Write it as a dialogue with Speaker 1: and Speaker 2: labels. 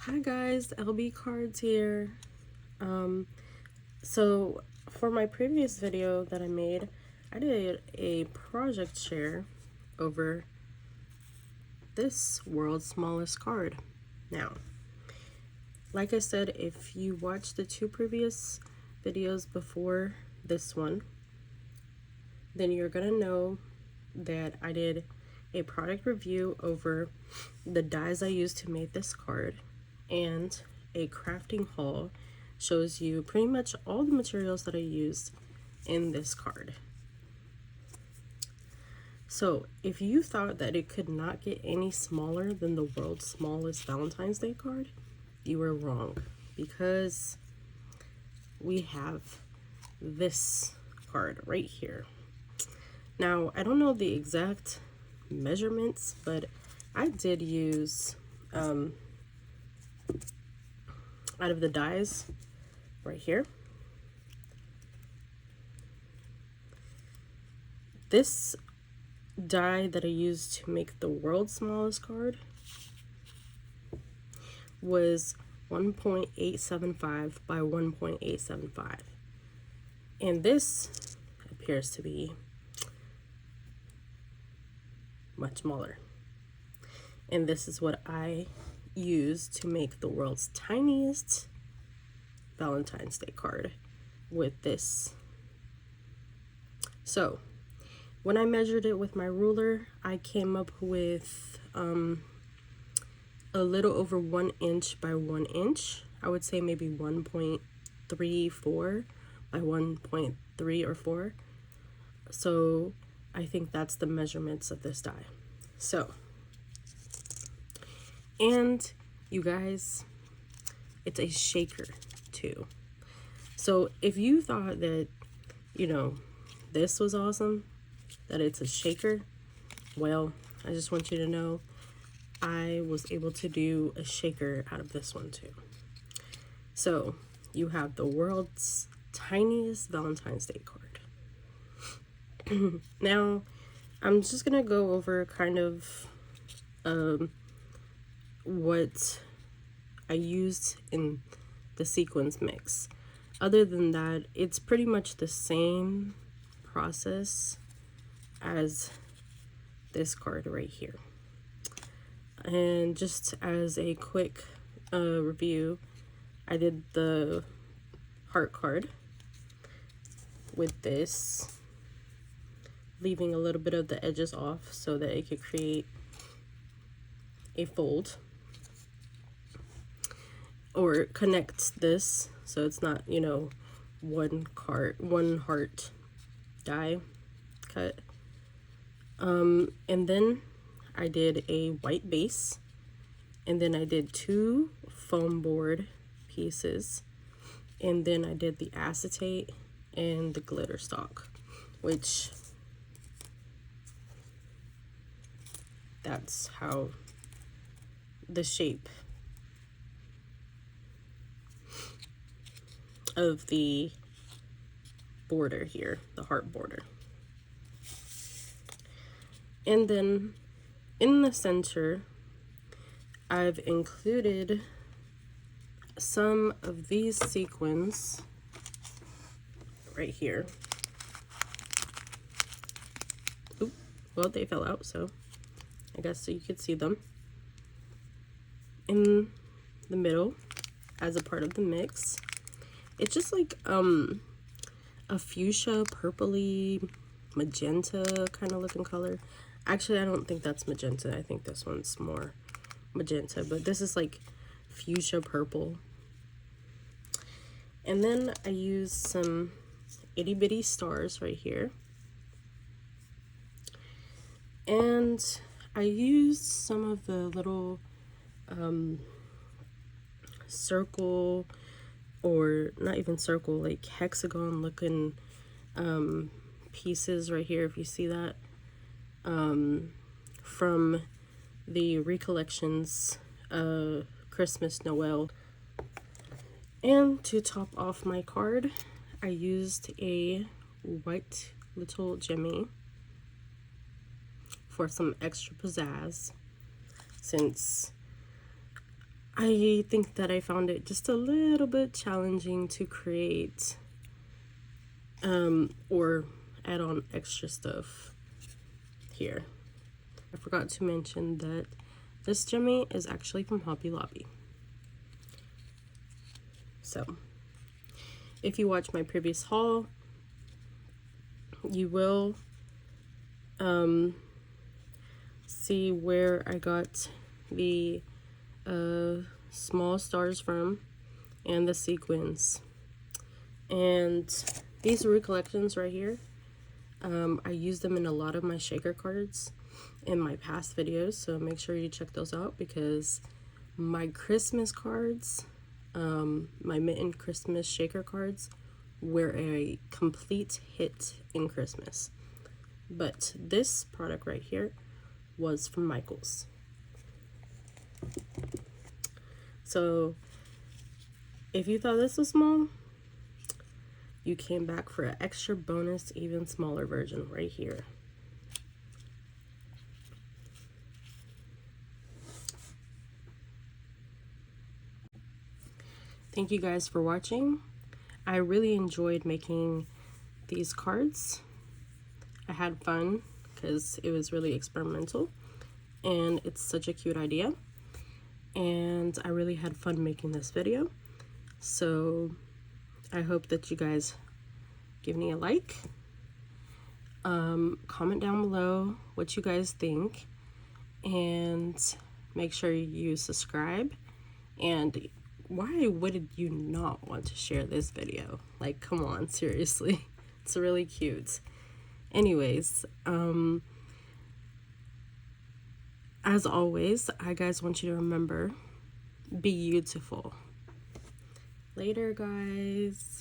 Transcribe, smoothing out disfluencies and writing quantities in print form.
Speaker 1: Hi guys, LB Cards here. So for my previous video that I made, I did a project share over this world's smallest card. Now, like I said, if you watched the two previous videos before this one, then you're gonna know that I did a product review over the dies I used to make this card, and a crafting haul shows you pretty much all the materials that I used in this card. So if you thought that it could not get any smaller than the world's smallest Valentine's Day card, you were wrong, because we have this card right here. Now, I don't know the exact measurements, but I did use out of the dies right here, this die that I used to make the world's smallest card was 1.875 by 1.875, and this appears to be much smaller, and this is what I used to make the world's tiniest Valentine's Day card with this. So when I measured it with my ruler, I came up with a little over 1 inch by 1 inch. I would say maybe 1.34 by 1.3 or 4. So I think that's the measurements of this die. So, and you guys, it's a shaker too. So if you thought that, you know, this was awesome, that it's a shaker, well, I just want you to know I was able to do a shaker out of this one too. So you have the world's tiniest Valentine's Day card. Now, I'm just gonna go over kind of what I used in the sequins mix. Other than that, it's pretty much the same process as this card right here. And just as a quick review, I did the heart card with this, leaving a little bit of the edges off so that it could create a fold, or connect this so it's not, you know, one heart die cut. And then I did a white base, and then I did 2 foam board pieces, and then I did the acetate and the glitter stock, which that's how the shape of the border here, the heart border. And then in the center, I've included some of these sequins right here. Oop, well, they fell out, so I guess so you could see them in the middle as a part of the mix. It's just like a fuchsia, purpley, magenta kind of looking color. Actually, I don't think that's magenta. I think this one's more magenta, but this is like fuchsia purple. And then I used some itty bitty stars right here. And I used some of the little circle, or not even circle, like hexagon looking pieces right here, if you see that, from the Recollections Christmas Noel. And to top off my card, I used a white little jemmy for some extra pizzazz, since I think that I found it just a little bit challenging to create or add on extra stuff here. I forgot to mention that this jimmy is actually from Hobby Lobby. So if you watch my previous haul, you will see where I got the small stars from and the sequins. And these recollections right here, I use them in a lot of my shaker cards in my past videos, so make sure you check those out, because my Christmas cards, my Mitten Christmas shaker cards, were a complete hit in Christmas. But this product right here was from Michaels. So if you thought this was small, you came back for an extra bonus, even smaller version right here. Thank you guys for watching. I really enjoyed making these cards. I had fun because it was really experimental and it's such a cute idea. And I really had fun making this video. So I hope that you guys give me a like. Comment down below what you guys think. And make sure you subscribe. And why would you not want to share this video? Like, come on, seriously. It's really cute. Anyways, as always, I guys want you to remember, be beautiful. Later, guys.